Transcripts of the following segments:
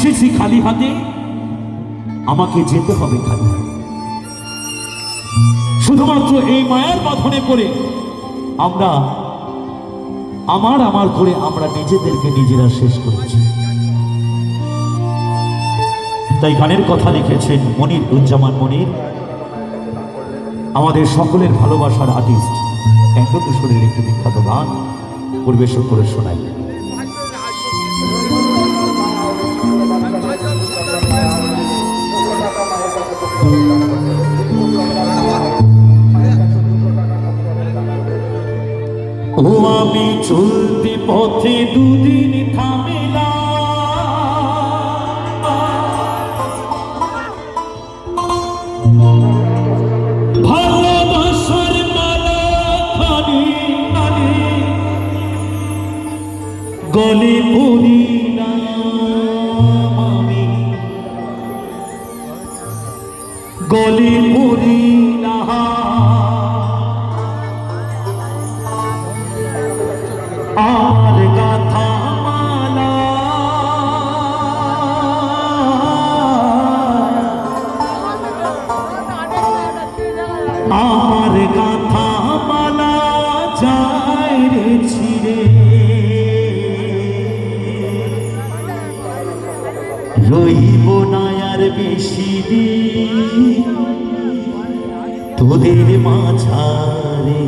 এসেছি খালি হাতে, আমাকে যেতে হবে খালি হাতে। শুধুমাত্র এই মায়ার বাঁধনে পড়ে আমরা আমার করে আমরা নিজেদেরকে নিজেরা শেষ করেছি। তাই গানের কথা লিখেছেন মনির উজ্জামান মনির, আমাদের সকলের ভালোবাসার আর্টিস্ট। এঙ্গকিশোরের একটি বিখ্যাত গান পরিবেশন করে শোনাই। ও আমি চলতি পথে দুদিন থামিলাম, ভালোবাসার মালা খানি গলে পড়িলাম আমি, গলে পড়িলাম আমার গাথা মালা, আমার গাথা মালা যায় রে ছিড়ে, রইব না আর বেশি দিন তোদের মাঝারে।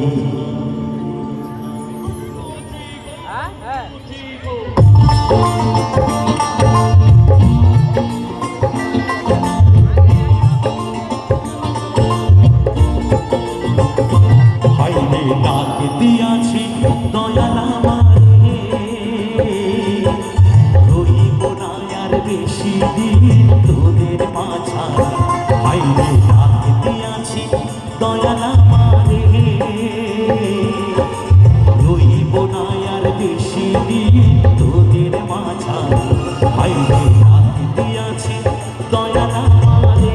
হাইরে ডাক দিয়াছি দয়াল আমারে, রইব না আর বেশি দিন তোদের মাঝারে। হাইরে ডাক দিয়াছি দয়াল আমারে, রইব না আর বেশি দিন তোদের মাঝারে। হাইরে ডাক দিয়াছি দয়াল আমারে।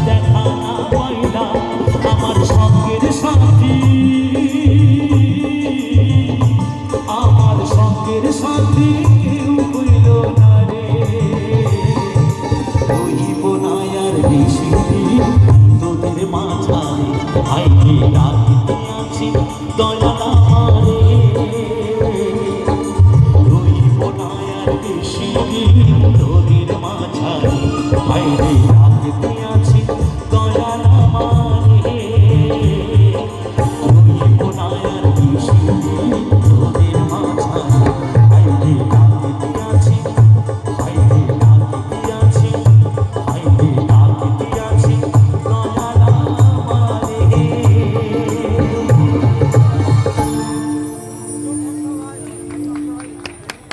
দেখা না পাইলাম তোদের মাঝারে আইলে ডাকিতে আছি দয়াল আমারে রইব না আর বেশি দিন তোদের মাঝারে আইলে ডাকিতে আছি দয়াল আমারে রইব না আর বেশি দিন তোদের মাঝারে আইলে ডাকিতে আছি আইলে ডাকিতে আছি আইলে ডাকিতে আছি দয়াল আমারে।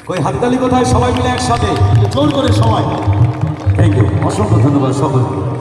কই হাততালি কোথায়? সবাই মিলে একসাথে জোর করে সবাই। থ্যাংক ইউ, অসংখ্য ধন্যবাদ সকলকে।